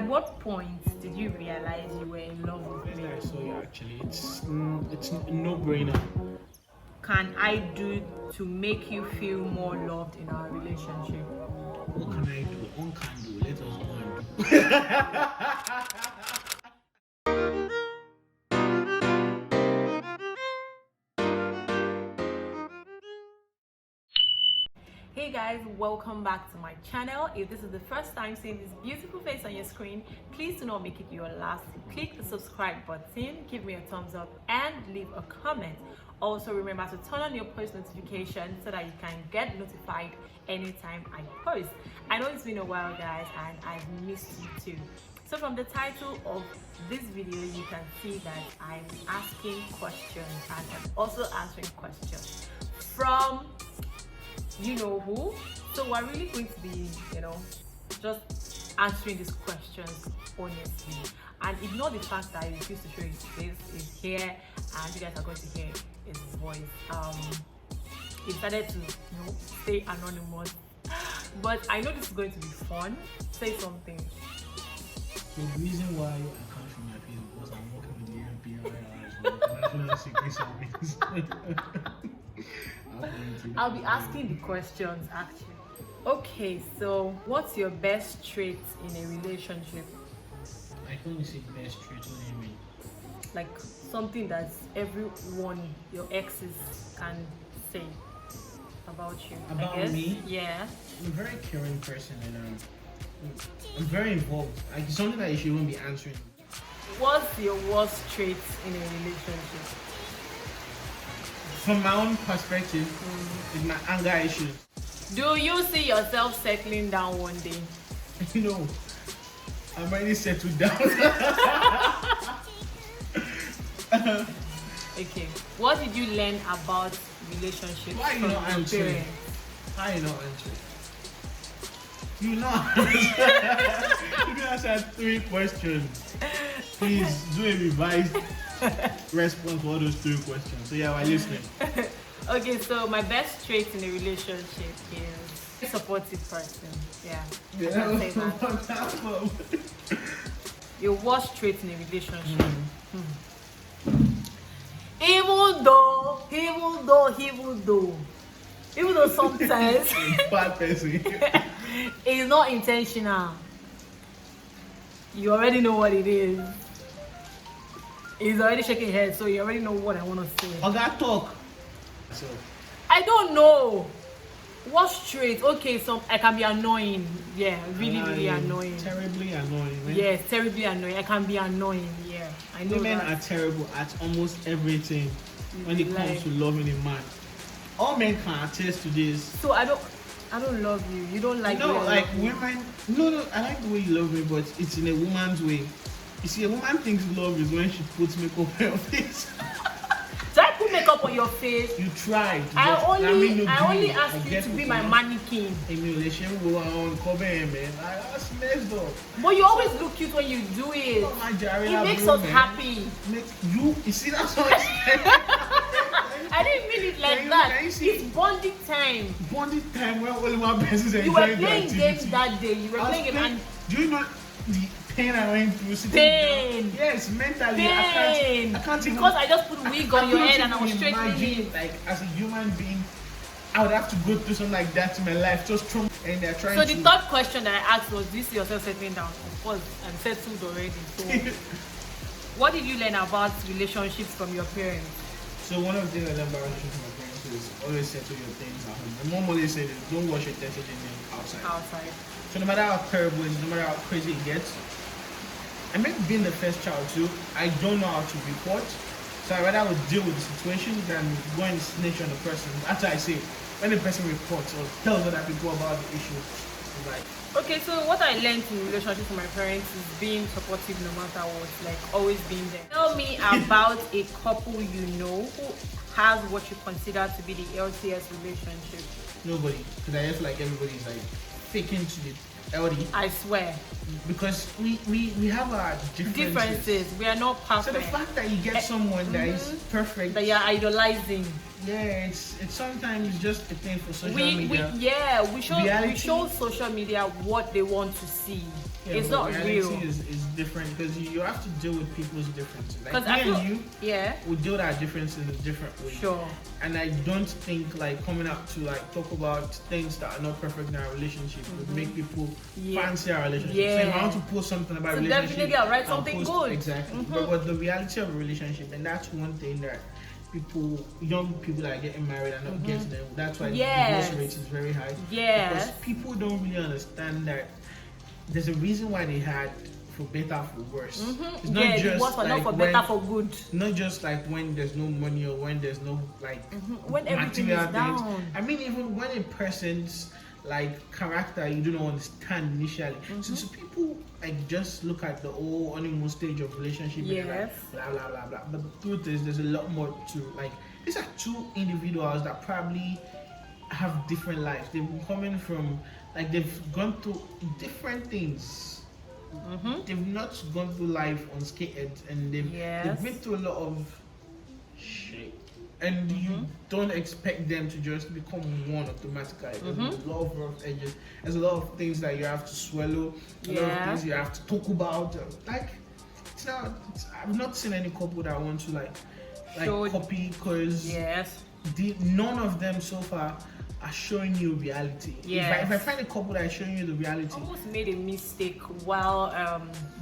what point did you realize you were in love with me? I saw you actually. It's a no-brainer. Can I do to make you feel more loved in our relationship? What can I do? One can do. Let us go and do. Hey guys, welcome back to my channel. If this is the first time seeing this beautiful face on your screen, please do not make it your last. Click the subscribe button, give me a thumbs up and leave a comment. Also remember to turn on your post notifications so that you can get notified anytime I post. I know it's been a while guys and I've missed you too. So from the title of this video you can see that I'm asking questions and I'm also answering questions from you know who. So we're really going to be, just answering these questions honestly. And ignore the fact that he refused to show his face, is here, and you guys are going to hear his voice. He decided to, stay anonymous. But I know this is going to be fun. Say something. So the reason why I can't show my face is because I'm working with the NPI, National Secret Service. I'll be asking the questions actually. Okay, so what's your best trait in a relationship? Like when you say best trait, what do you mean? Like something that everyone, your exes, can say about you. About I guess. me? Yeah. I'm a very caring person and I'm very involved. Like it's something that you shouldn't be answering. What's your worst trait in a relationship? From my own perspective, is my anger issues. Do you see yourself settling down one day? I'm already settled down. Okay. What did you learn about relationships Why you from not your answering? parents? How you not answering? You not answer. You can answer 3 questions. Please do a revised response for all those 3 questions. So yeah, we're listening. Okay, so my best trait in a relationship is a supportive person. Yeah. I can say that. Your worst trait in a relationship. Even though sometimes Bad person. it's not intentional. You already know what it is. He's already shaking his head, so you already know what I want to say. Oga talk. So I don't know. What's trait? Okay, so I can be annoying. Yeah, really annoying. Terribly annoying. Man. Yes, terribly annoying. I can be annoying. Yeah, I know Women that. are terrible at almost everything when it comes to loving a man. All men can attest to this. So I don't love you. You don't like me. No, like women. No, I like the way you love me, but it's in a woman's way. You see, a woman thinks love is when she puts makeup on her face. Do I put makeup on your face? You tried. I only ask you to be my mannequin. That's messed up. But you always look cute when you do it. It makes us happy. You see, that's what I said. I didn't mean it like that. It's bonding time. Bonding time where only one person is You were enjoying the playing activity. games that day. You were playing games and do you know the pain I went through sitting pain. down? Yes, mentally. Pain. I can't even, because I just put wig on your head and I was straightening it. Like as a human being, I would have to go through something like that in my life. Just from and they're trying So to. the third question that I asked was, do you see yourself settling down? Of course, I'm settled already. So what did you learn about relationships from your parents? So one of the things I learned about relationships with my parents is always settle your things at home. My mom always said is don't wash your dirty things outside. So no matter how terrible it is, no matter how crazy it gets, I mean being the first child too, I don't know how to report. So I rather would deal with the situation than go and snitch on the person. After I say, when the person reports or tells other people about the issue, it's like. Okay, so what I learned in relationships with my parents is being supportive no matter what, like always being there. Tell me about a couple you know who has what you consider to be the LTS relationship. Nobody, because I feel like everybody's like faking to the LD. I swear. Because we have our differences. We are not perfect. So the fact that you get someone that is perfect, that you're idolizing. Yeah, it's sometimes just a thing for social media. We show social media what they want to see. Yeah, it's but not reality real. is different because you have to deal with people's differences. Like Because me I feel, and you, yeah, we deal with our differences in different ways. sure. And I don't think like coming up to like talk about things that are not perfect in our relationship would make people Yeah. fancy our relationship. So Yeah. if I want to post something about So relationship, definitely I'll write I'll something post- good. Exactly. But the reality of a relationship, and that's one thing that people, young people that are getting married are not getting it. That's why Yes. the divorce rate is very high. Yes. Because people don't really understand that there's a reason why they had for better for worse. It's not Yeah, just it was for like not for when, better for good. not just like when there's no money or when there's no like When everything material is things. down. I mean, even when a person's like character you do not understand initially. So people like just look at the whole honeymoon stage of relationship and Yes. like blah blah blah blah. But the truth is, there's a lot more to like. These are two individuals that probably have different lives. They've been coming from like they've gone through different things. They've not gone through life unscathed, and they've Yes. been through a lot of shit. And you don't expect them to just become one automatically. There's a lot of rough edges. There's a lot of things that you have to swallow. A lot of Yeah. things you have to talk about. Like, it's not. I've not seen any couple that want to like Show- copy because Yes. none of them so far are showing you reality. Yes. If I find a couple that is showing you the reality, Almost made a mistake while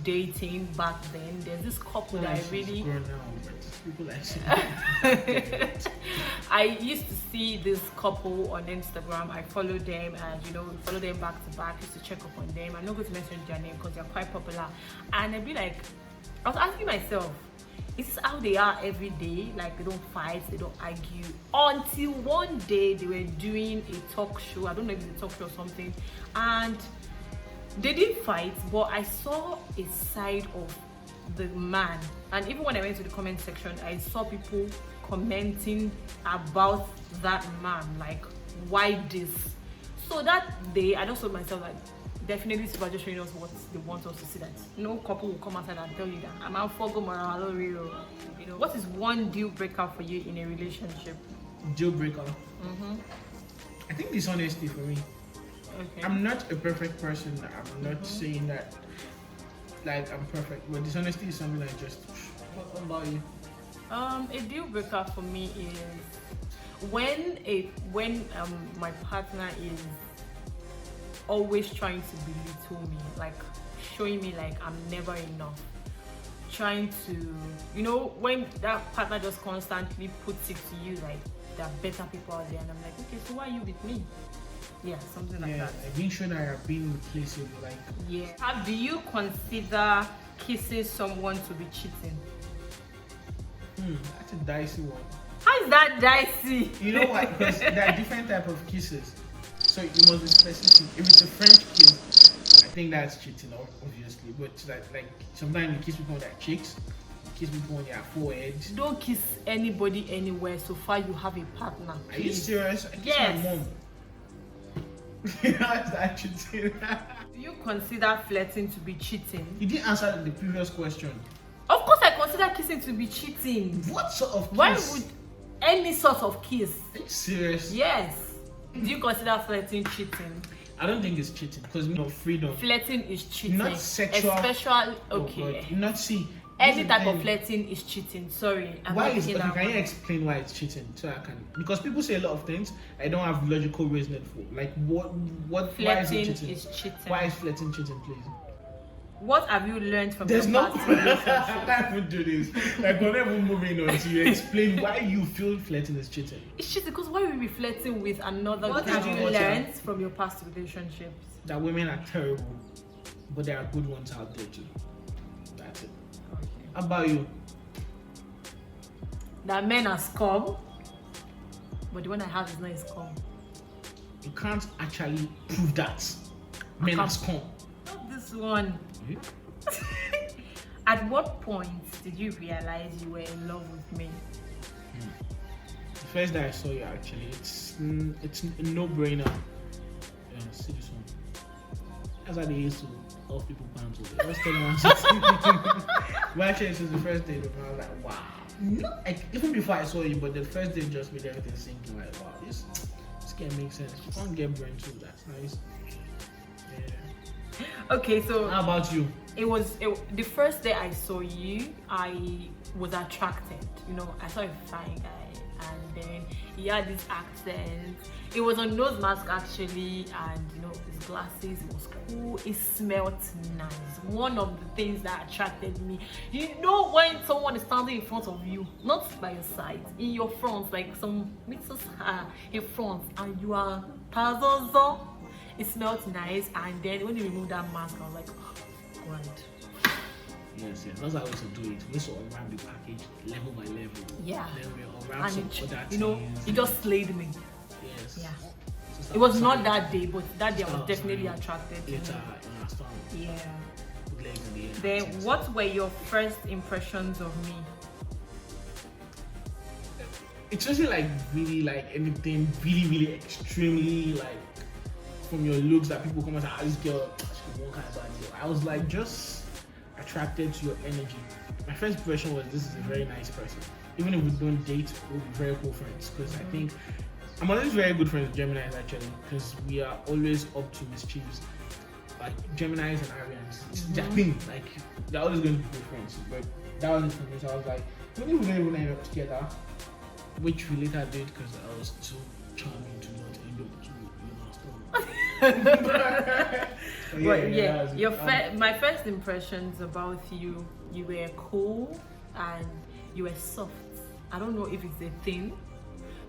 dating back then. There's this couple that I she's really grown now, but people like I used to see this couple on Instagram. I follow them and follow them back to back. Used to check up on them. I'm not going to mention their name because they're quite popular. And I'd be like, I was asking myself, is this how they are every day? Like they don't fight, they don't argue. Until one day they were doing a talk show. I don't know if it's a talk show or something. And they didn't fight, but I saw a side of the man. And even when I went to the comment section, I saw people commenting about that man, like why this. So that day I just told myself like definitely people are just showing us what they want us to see, that no couple will come outside and tell you that I'm out for Gomara, real. What is one deal breaker for you in a relationship? deal breaker. I think dishonesty for me. Okay. I'm not a perfect person. I'm not saying that like I'm perfect, but dishonesty is something I just. What about you? A deal breaker for me is when my partner is always trying to belittle me, like showing me like I'm never enough, trying to when that partner just constantly puts it to you like there are better people out there, and I'm like, okay, so why are you with me? Yeah, something like that. I've been sure that I've been replaceable. Like, Yeah. How do you consider kissing someone to be cheating? that's a dicey one. How is that dicey? You know why? Because there are different type of kisses, so you must be specific. If it's a French kiss, I think that's cheating, obviously. But like sometimes you kiss people on their cheeks, you kiss people on their foreheads. Don't kiss anybody anywhere so far you have a partner. Are you please. serious? I kiss Yes. my mom. That's that cheating. Do you consider flirting to be cheating? You didn't answer the previous question. Of course I consider kissing to be cheating. What sort of kiss? Why would any sort of kiss? Are you serious? Yes. Do you consider flirting cheating? I don't think it's cheating because freedom. Flirting is cheating. Not sexual. Especially Oh, okay. God. Not see. Any this is type the of thing. flirting is cheating. Sorry. I'm Why not is picking okay, that can you one. explain why it's cheating so I can, because people say a lot of things I don't have logical reasoning for, like what why is Flirting it cheating? is cheating. Why is flirting cheating, please? What have you learned from There's your no past I relationship? can't even do this. Like we're never moving on until you explain why you feel flirting is cheating. It's cheating because why will you be flirting with another What guy? have Have you you learned? learned from your past relationships? That women are terrible, but there are good ones out there too. That's it. How about you? That men are scum, but the one I have is not a scum. You can't actually prove that. Men are can't. scum. Not this one. At what point did you realize you were in love with me? The first day I saw you, actually, it's a no-brainer. Yeah, see this one. That's how they used to off people pants with it. Let's tell them something. But actually, since the first day, I was like, wow. No, like, even before I saw you, but the first day just made everything sinking. Like, wow, this can make sense. You can't get brain too. That's nice. Yeah. Okay, so how about you? The first day I saw you, I was attracted. You know, I saw a fine guy, and then he had this accent. It was a nose mask actually, and you know, his glasses. It was cool. It smelled nice. One of the things that attracted me, you know, when someone is standing in front of you, not by your side, in your front, like some meters in front, and you are tazozo. It smelled nice, and then when you remove that mask, I was like, oh, grand. Yes, that's how we used to do it. We used to unwrap the package level by level. Yeah. Then we unwrap some other you know, things. it just slayed me. Yes. Yeah. So It was not that day, but that day I was definitely sorry. attracted to Later him. in our storm. Yeah. With legs in the air. Then, That's it. what were your first impressions of me? It's just like really like anything really extremely like from your looks that people come and say, ah, this girl, she's one kind of bad girl. I was like just attracted to your energy. My first impression was this is a very nice person. Even if we don't date, we'll be very cool friends. Because I think I'm always very good friends with Geminis actually, because we are always up to mischiefs. Like Geminis and Arians, it's their thing. Like they're always going to be good friends. But that was it for me. So I was like, maybe we don't even end up together. Which we later did because I was too charming to not end up to But yeah, my first impressions about you, you were cool and you were soft. I don't know if it's a thing,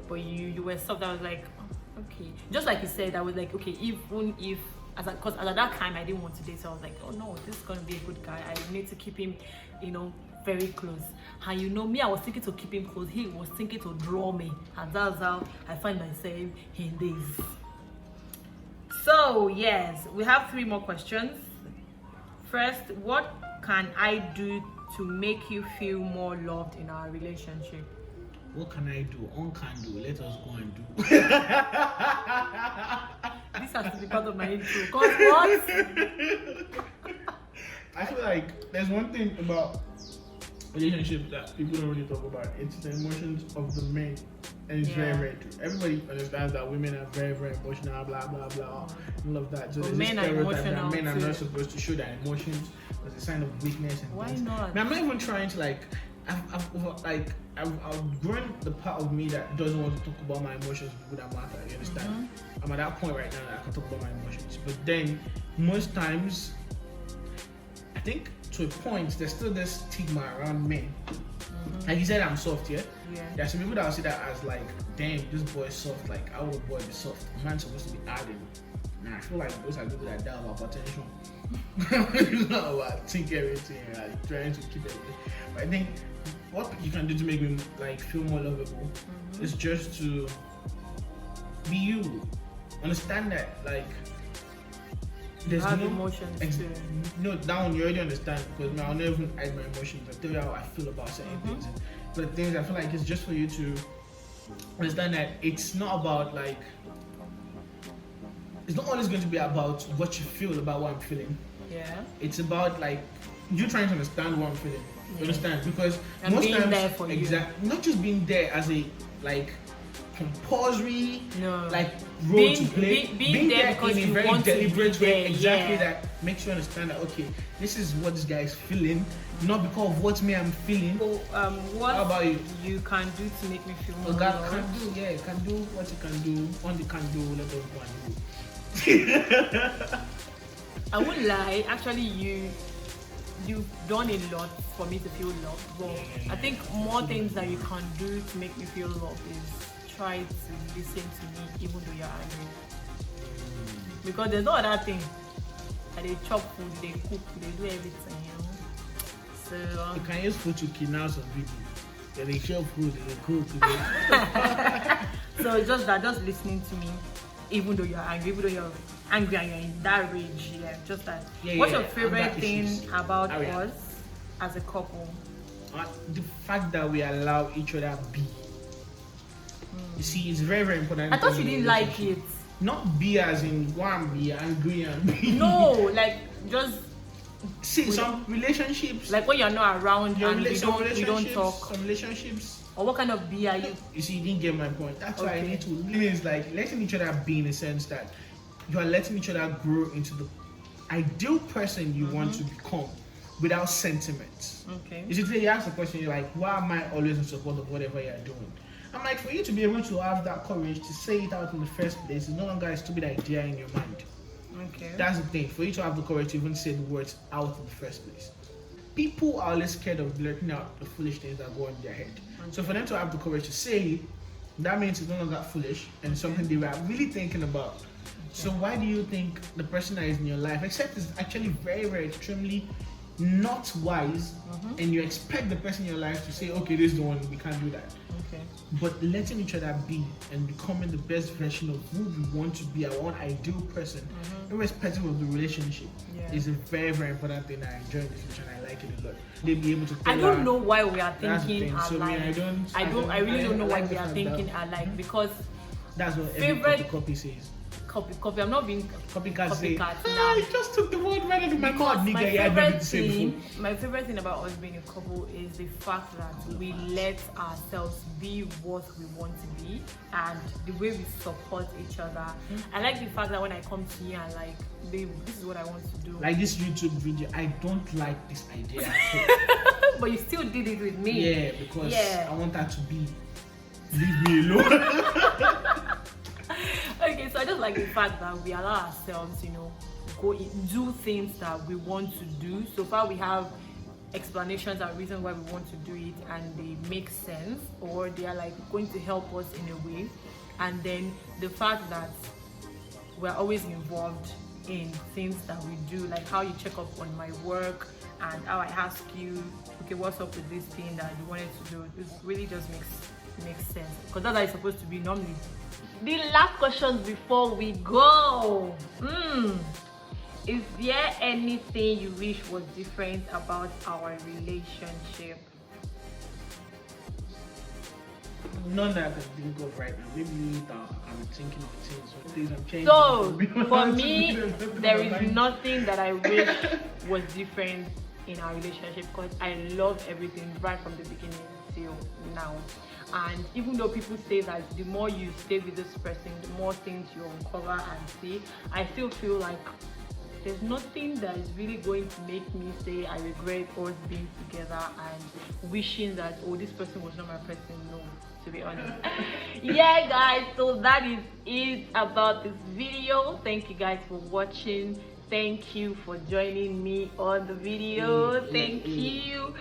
but you were soft. I was like, oh, okay. Just like you said, I was like, okay, even if, because at that time I didn't want to date, so I was like, oh no, this is gonna be a good guy. I need to keep him, you know, very close. And you know me, I was thinking to keep him close. He was thinking to draw me, and that's how I find myself in this. So yes, we have 3 more questions. First, what can I do to make you feel more loved in our relationship? What can I do? On can do. Let us go and do. This has to be part of my intro. Cause what? I feel like there's one thing about relationships that people don't really talk about. It's the emotions of the men, and it's very true. Everybody understands that women are very emotional, blah blah blah, all of that. So there's this stereotype that men are not supposed to show their emotions as a sign of weakness and why things. not? I mean, I'm not even trying to like. I've grown the part of me that doesn't want to talk about my emotions with people that matter. You understand? I'm at that point right now that I can talk about my emotions. But then most times, I think to a point, there's still this stigma around men. Like you said, I'm soft, yeah? There's some people that will see that as like, damn, this boy is soft. Like, how would a boy be soft? A man's supposed to be adding. Nah, I feel like those are people that die about potential. It's not about think everything, like trying to keep everything. But I think what you can do to make me like feel more lovable is just to be you. Understand that like there's have no emotions too. No, that one you already understand because I'll never even hide my emotions. I tell you how I feel about certain things. But things I feel like it's just for you to understand that it's not about like it's not always going to be about what you feel about what I'm feeling. Yeah. It's about like you trying to understand what I'm feeling. You understand? Because and most being times, there for you. not just being there as a like compulsory, like role being, to play. Being there because in a you very want deliberate to be way, there, exactly that makes you understand that okay, this is what this guy is feeling, not because of what me I'm feeling. So, what how about you? You can do to make me feel more God loved? can do, yeah, can do what you can do. On the can do, let us go and do. I won't lie. Actually, you've done a lot for me to feel loved. But I think more things that you can do to make me feel loved is try to listen to me even though you're angry. Because there's no other thing. They chop food, they cook, they do everything, you know. So you can use food to kidnap some people. Yeah, they chop food, they cook. So it's just that, just listening to me, even though you're angry, even though you're angry and you're in that rage, just that. What's your favorite thing about us as a couple? The fact that we allow each other be. You see, it's very important. I thought you didn't like it. Not be as in go and be angry and be. No, like just. See, some relationships. Like when you're not around and we don't talk. Some relationships. Or what kind of be are you? You see, you didn't get my point. That's why I need to. It's like letting each other be in the sense that you are letting each other grow into the ideal person you want to become without sentiments. Okay. You should say, you ask the question, you're like, why am I always in support of whatever you're doing? I'm like, for you to be able to have that courage to say it out in the first place is no longer a stupid idea in your mind. Okay. That's the thing. For you to have the courage to even say the words out in the first place. People are always scared of blurting out the foolish things that go in their head. So for them to have the courage to say it, that means it's no longer foolish and something they were really thinking about. So why do you think the person that is in your life, except is actually very, very extremely not wise, and you expect the person in your life to say, okay, this is the one, we can't do that. Okay. But letting each other be and becoming the best version of who we want to be, our own ideal person, irrespective of the relationship, is a very, very important thing. I enjoy this and I like it a lot. They be able to. I don't know why we are thinking alike. So, I really don't know why we are thinking alike, because that's what every copy says. Copy. I'm not being copycat now. I just took the word right out of my mouth, nigga. My favorite thing about us being a couple is the fact that we let ourselves be what we want to be, and the way we support each other. I like the fact that when I come to you and like, babe, this is what I want to do. Like this YouTube video, I don't like this idea. But you still did it with me. Yeah, because I want that to be. Leave me alone. Okay, so I just like the fact that we allow ourselves, do things that we want to do. So far we have explanations and reasons why we want to do it, and they make sense, or they are like going to help us in a way. And then the fact that we're always involved in things that we do, like how you check up on my work and how I ask you, okay, what's up with this thing that you wanted to do. This really just makes sense, because that's how it's supposed to be normally. The last question before we go. Is there anything you wish was different about our relationship? None that I can think of right now. Maybe I'm thinking of things I'm changing. So for me, there is nothing that I wish was different in our relationship, because I love everything right from the beginning till now. And even though people say that the more you stay with this person, the more things you uncover and see, I still feel like there's nothing that is really going to make me say I regret us being together and wishing that, oh, this person was not my person. No, to be honest. Yeah, guys, so that is it about this video. Thank you guys for watching. Thank you for joining me on the video. Thank you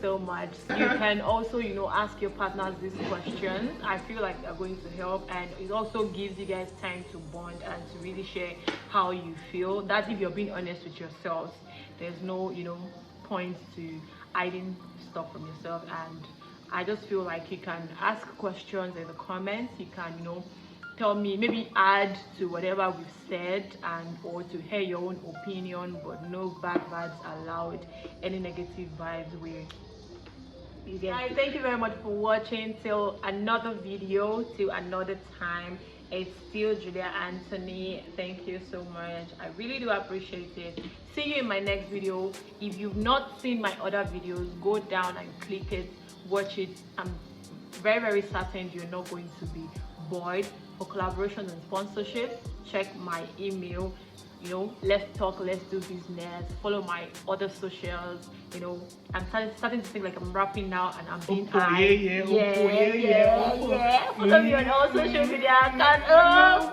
so much. You can also, ask your partners these questions. I feel like they're going to help, and it also gives you guys time to bond and to really share how you feel. That's if you're being honest with yourselves. There's no, point to hiding stuff from yourself. And I just feel like you can ask questions in the comments. You can, tell me, maybe add to whatever we've said, and or to hear your own opinion, but no bad vibes allowed, any negative vibes where you get. Guys, thank you very much for watching. Till another video, till another time, it's still Julia Anthony. Thank you so much. I really do appreciate it. See you in my next video. If you've not seen my other videos, go down and click it, watch it. I'm very, very certain you're not going to be bored. For collaborations and sponsorship, check my email. Let's talk, let's do business. Follow my other socials. I'm starting to think like I'm rapping now, and I'm being Follow me on all social media accounts.